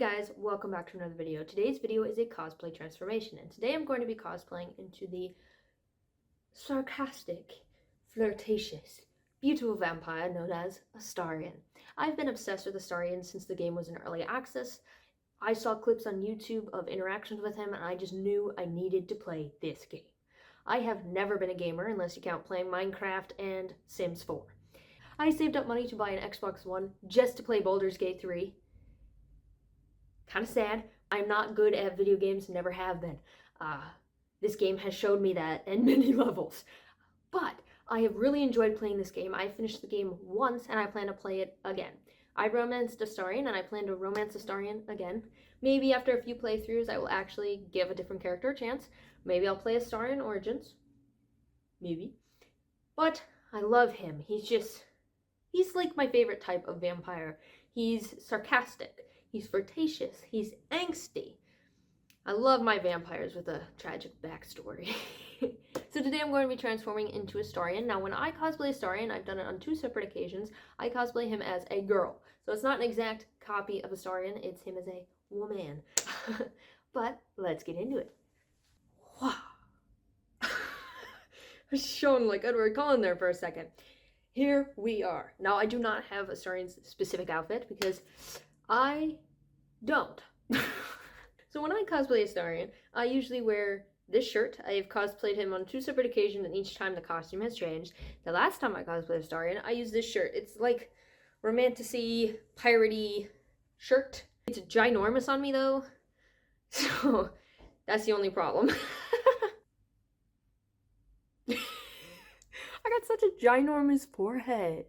guys, welcome back to another video. Today's video is a cosplay transformation, and today I'm going to be cosplaying into the sarcastic, flirtatious, beautiful vampire known as Astarion. I've been obsessed with Astarion since the game was in early access. I saw clips on YouTube of interactions with him, and I just knew I needed to play this game. I have never been a gamer unless you count playing Minecraft and Sims 4. I saved up money to buy an Xbox One just to play Baldur's Gate 3. Kind of sad. I'm not good at video games, never have been. This game has showed me that in many levels. But I have really enjoyed playing this game. I finished the game once and I plan to play it again. I romanced Astarion and I plan to romance Astarion again. Maybe after a few playthroughs I will actually give a different character a chance. Maybe I'll play Astarion Origins. Maybe. But I love him. He's like my favorite type of vampire. He's sarcastic. He's flirtatious. He's angsty. I love my vampires with a tragic backstory. So today I'm going to be transforming into Astarion. Now when I cosplay Astarion, I've done it on 2 separate occasions. I cosplay him as a girl. So it's not an exact copy of Astarion, it's him as a woman. But let's get into it. Wow. I was showing like Edward Cullen there for a second. Here we are. Now I do not have Astarion's specific outfit because I don't. So when I cosplay Astarion, I usually wear this shirt. I have cosplayed him on 2 separate occasions, and each time the costume has changed. The last time I cosplayed Astarion, I used this shirt. It's like romantic-y, piratey shirt. It's ginormous on me though, so that's the only problem. I got such a ginormous forehead.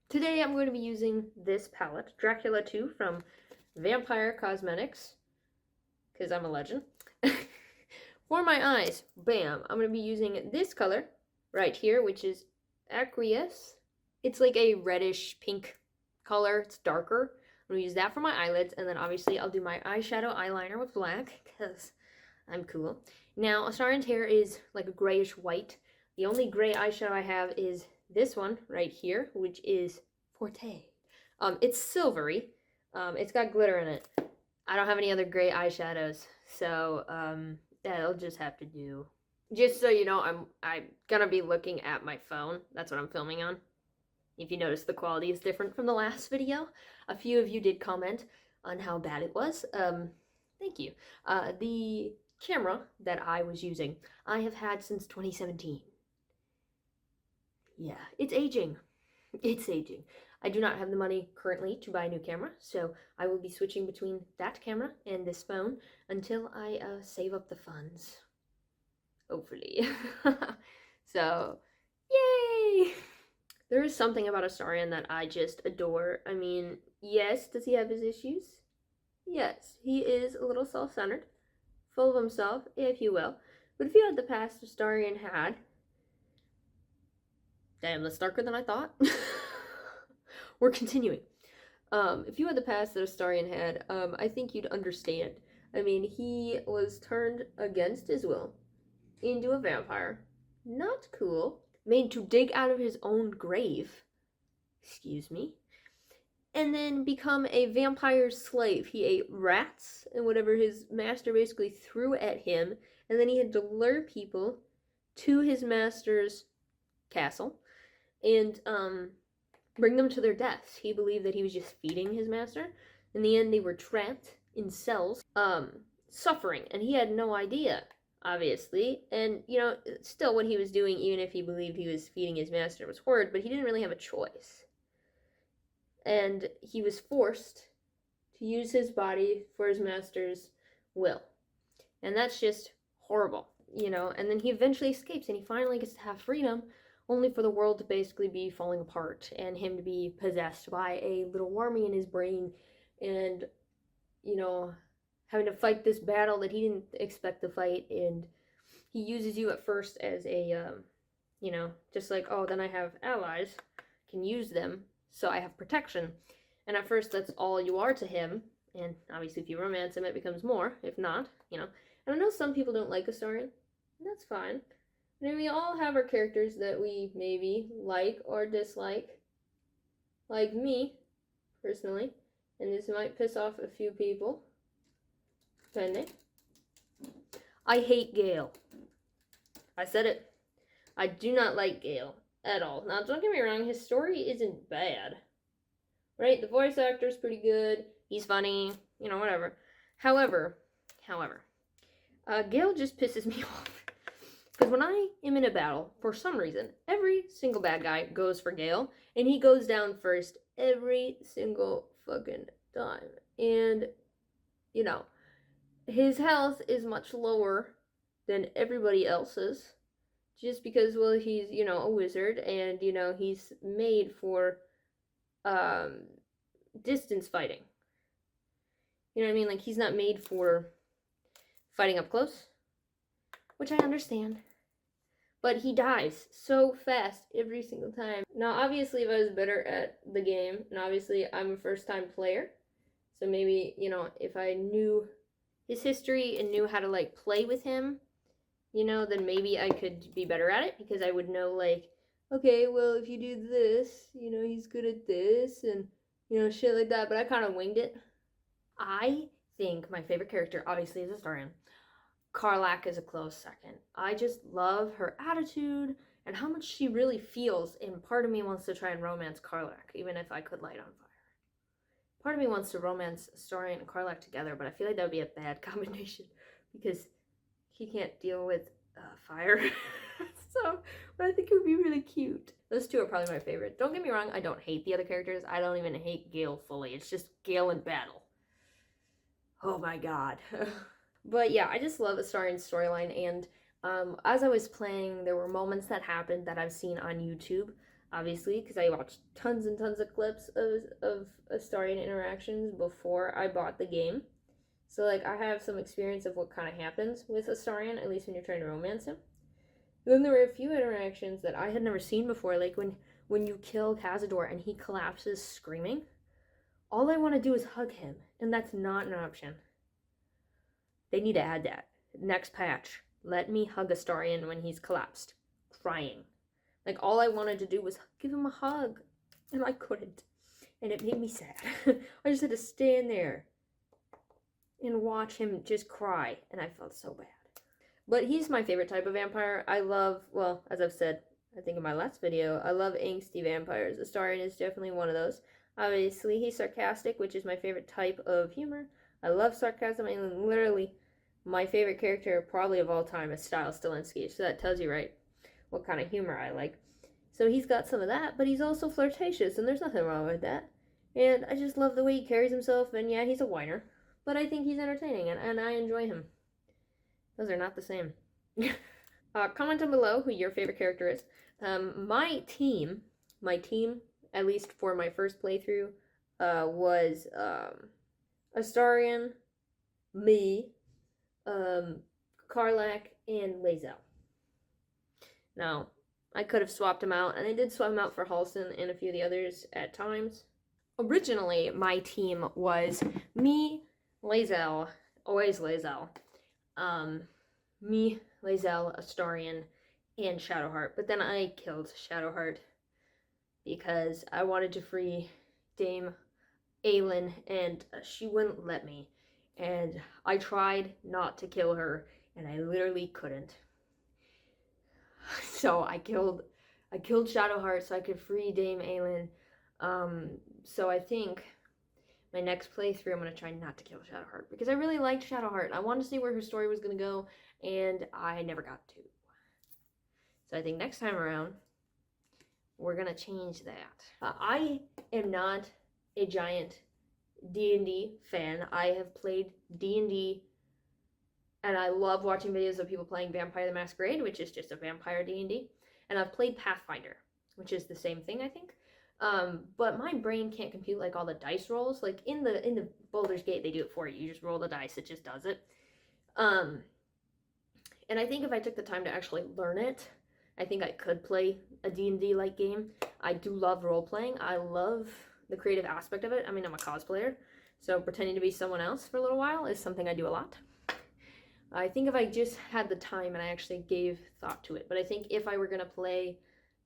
Today I'm going to be using this palette, Dracula 2 from Vampire Cosmetics, because I'm a legend. For my eyes, bam, I'm going to be using this color right here, which is Aqueous. It's like a reddish pink color, it's darker. I'm going to use that for my eyelids, and then obviously I'll do my eyeshadow eyeliner with black, because I'm cool. Now, Astarion's hair is like a grayish white. The only gray eyeshadow I have is this one right here, which is Forte. It's silvery. It's got glitter in it. I don't have any other gray eyeshadows, so that'll just have to do. Just so you know, I'm gonna be looking at my phone. That's what I'm filming on. If you notice, the quality is different from the last video. A few of you did comment on how bad it was. Thank you. The camera that I was using, I have had since 2017. Yeah, it's aging. It's aging. I do not have the money currently to buy a new camera, so I will be switching between that camera and this phone until I save up the funds. Hopefully. So, yay! There is something about Astarion that I just adore. I mean, yes, does he have his issues? Yes, he is a little self-centered, full of himself, if you will. But if you had the past Astarion had, damn, that's darker than I thought. We're continuing. If you had the past that Astarion had, I think you'd understand. I mean, he was turned against his will into a vampire. Not cool. Made to dig out of his own grave. Excuse me. And then become a vampire slave. He ate rats and whatever his master basically threw at him. And then he had to lure people to his master's castle and bring them to their deaths. He believed that he was just feeding his master. In the end, they were trapped in cells, suffering, and he had no idea, obviously. And, you know, still what he was doing, even if he believed he was feeding his master, was horrid, but he didn't really have a choice. And he was forced to use his body for his master's will. And that's just horrible, you know. And then he eventually escapes, and he finally gets to have freedom, only for the world to basically be falling apart and him to be possessed by a little wormy in his brain and, you know, having to fight this battle that he didn't expect to fight. And he uses you at first as a, you know, just like, oh, then I have allies, can use them, so I have protection. And at first that's all you are to him, and obviously if you romance him it becomes more, if not, you know. And I know some people don't like Astarion, and that's fine. I mean, we all have our characters that we maybe like or dislike. Like me, personally, and this might piss off a few people, depending. I hate Gale. I said it. I do not like Gale at all. Now, don't get me wrong, his story isn't bad. Right? The voice actor is pretty good. He's funny. You know, whatever. However, Gale just pisses me off. Because when I am in a battle, for some reason, every single bad guy goes for Gale, and he goes down first every single fucking time. And, you know, his health is much lower than everybody else's, just because, well, he's, you know, a wizard, and, you know, he's made for, distance fighting. You know what I mean? Like, he's not made for fighting up close, which I understand. But he dies so fast every single time. Now, obviously, if I was better at the game, and obviously I'm a first-time player, so maybe, you know, if I knew his history and knew how to, like, play with him, you know, then maybe I could be better at it, because I would know, like, okay, well, if you do this, you know, he's good at this, and, you know, shit like that, but I kind of winged it. I think my favorite character, obviously, is Astarion. Karlach is a close second. I just love her attitude and how much she really feels, and part of me wants to try and romance Karlach, even if I could light on fire. Part of me wants to romance Astarion and Karlach together, but I feel like that would be a bad combination, because he can't deal with fire. So, but I think it would be really cute. Those two are probably my favorite. Don't get me wrong, I don't hate the other characters. I don't even hate Gale fully. It's just Gale in battle. Oh my god. But yeah, I just love Astarion's storyline, and as I was playing, there were moments that happened that I've seen on YouTube, obviously, because I watched tons and tons of clips of Astarion interactions before I bought the game. So, like, I have some experience of what kind of happens with Astarion, at least when you're trying to romance him. Then there were a few interactions that I had never seen before, like when you kill Cazador and he collapses screaming. All I want to do is hug him, and that's not an option. They need to add that. Next patch, let me hug Astarion when he's collapsed, crying. Like, all I wanted to do was give him a hug, and I couldn't. And it made me sad. I just had to stand there and watch him just cry, and I felt so bad. But he's my favorite type of vampire. I love, well, as I've said, I think in my last video, I love angsty vampires. Astarion is definitely one of those. Obviously, he's sarcastic, which is my favorite type of humor. I love sarcasm, and literally, my favorite character probably of all time is Styles Stilinski, so that tells you, right, what kind of humor I like. So he's got some of that, but he's also flirtatious, and there's nothing wrong with that. And I just love the way he carries himself, and yeah, he's a whiner, but I think he's entertaining, and I enjoy him. Those are not the same. Comment down below who your favorite character is. My team, at least for my first playthrough, was Astarion, me, Karlach, and Wausau. Now, I could have swapped him out, and I did swap him out for Halsin and a few of the others at times. Originally, my team was me, Wausau, always Wausau, me, Wausau, Astarion, and Shadowheart. But then I killed Shadowheart because I wanted to free Dame Aelin, and she wouldn't let me. And I tried not to kill her, and I literally couldn't. So I killed Shadowheart so I could free Dame Aelin. So I think my next playthrough I'm going to try not to kill Shadowheart, because I really liked Shadowheart. I wanted to see where her story was going to go, and I never got to. So I think next time around, we're going to change that. I am not a giant D&D fan. I have played D&D, and I love watching videos of people playing Vampire the Masquerade, which is just a vampire D&D. And I've played Pathfinder, which is the same thing, I think. But my brain can't compute like all the dice rolls. Like in the Baldur's Gate, they do it for you. You just roll the dice, it just does it. And I think if I took the time to actually learn it, I think I could play a D&D like game. I do love role playing. I love the creative aspect of it. I mean, I'm a cosplayer, so pretending to be someone else for a little while is something I do a lot. I think if I just had the time and I actually gave thought to it, but I think if I were going to play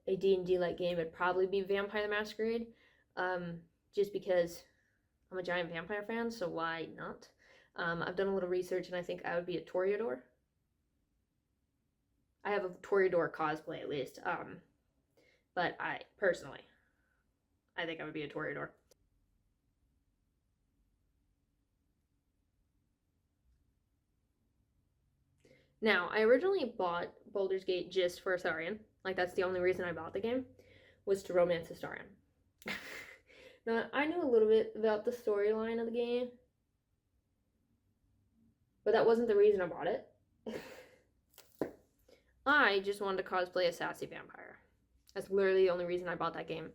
a D&D like game, it'd probably be Vampire the Masquerade, just because I'm a giant vampire fan, so why not? I've done a little research, and I think I would be a Toreador. I have a Toreador cosplay, at least. But I think I would be a Toreador. Now, I originally bought Baldur's Gate just for Astarion. Like, that's the only reason I bought the game, was to romance Astarion. Now, I knew a little bit about the storyline of the game, but that wasn't the reason I bought it. I just wanted to cosplay a sassy vampire. That's literally the only reason I bought that game.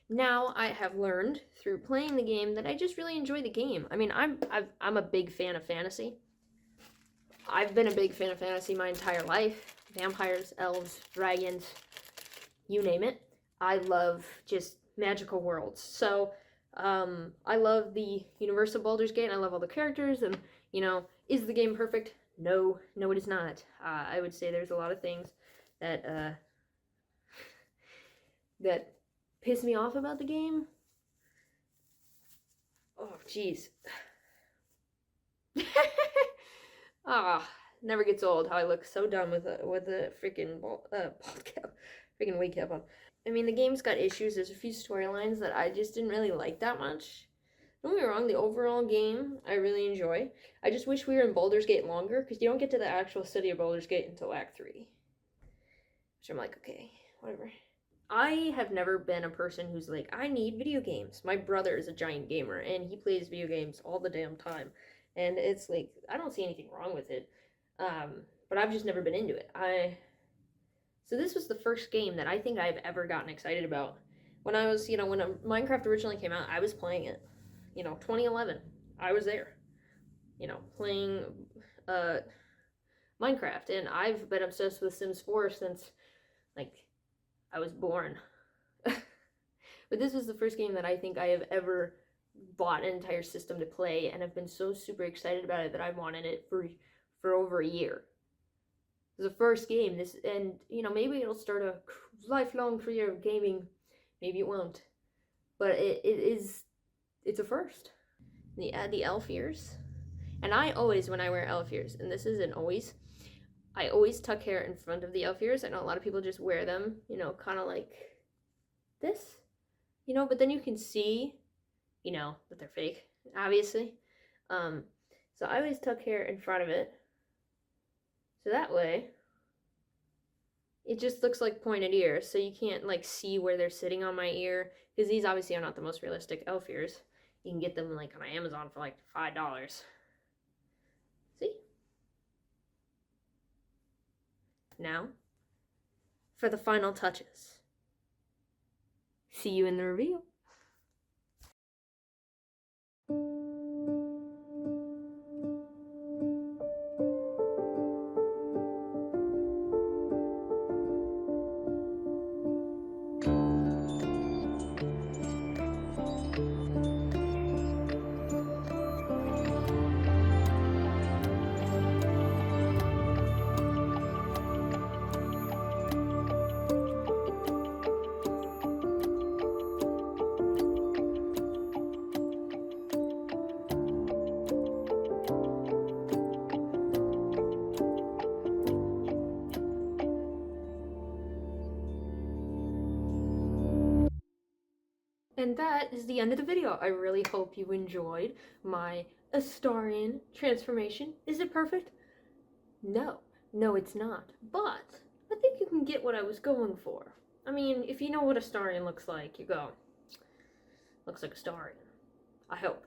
Now I have learned through playing the game that I just really enjoy the game. I mean, I'm a big fan of fantasy. I've been a big fan of fantasy my entire life. Vampires, elves, dragons, you name it. I love just magical worlds. So, I love the universe of Baldur's Gate, and I love all the characters, and, you know, is the game perfect? No, it is not. I would say there's a lot of things that, that piss me off about the game. Oh, jeez. Never gets old how I look so dumb with a freaking bald cap, freaking wig cap on. I mean, the game's got issues. There's a few storylines that I just didn't really like that much. Don't get me wrong, the overall game I really enjoy. I just wish we were in Baldur's Gate longer, because you don't get to the actual city of Baldur's Gate until Act 3. Which I'm like, okay, whatever. I have never been a person who's like, I need video games. My brother is a giant gamer, and he plays video games all the damn time. And it's like, I don't see anything wrong with it. But I've just never been into it. So this was the first game that I think I've ever gotten excited about. When I was, when Minecraft originally came out, I was playing it. 2011. I was there. Playing Minecraft. And I've been obsessed with Sims 4 since, I was born. But this was the first game that I think I have ever bought an entire system to play, and I've been so super excited about it that I wanted it for over a year. It was the first game, and maybe it'll start a lifelong career of gaming. Maybe it won't, but it's a first. They add the elf ears, and I always, when I wear elf ears, and this isn't always, I always tuck hair in front of the elf ears. I know a lot of people just wear them, kind of like this, but then you can see, that they're fake, obviously. So I always tuck hair in front of it. So that way, it just looks like pointed ears, so you can't, see where they're sitting on my ear, because these obviously are not the most realistic elf ears. You can get them, on Amazon for, $5. See? Now, for the final touches. See you in the reveal. And that is the end of the video. I really hope you enjoyed my Astarion transformation. Is it perfect? No. No, it's not. But I think you can get what I was going for. I mean, if you know what Astarion looks like, you go, looks like Astarion. I hope.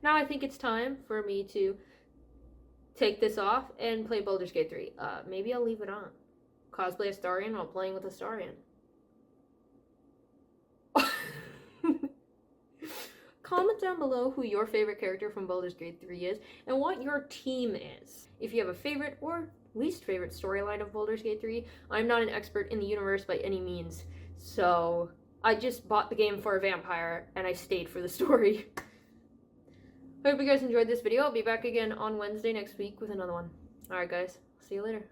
Now I think it's time for me to take this off and play Baldur's Gate 3. Maybe I'll leave it on. Cosplay Astarion while playing with Astarion. Comment down below who your favorite character from Baldur's Gate 3 is, and what your team is. If you have a favorite or least favorite storyline of Baldur's Gate 3, I'm not an expert in the universe by any means, so I just bought the game for a vampire, and I stayed for the story. I hope you guys enjoyed this video. I'll be back again on Wednesday next week with another one. Alright guys, see you later.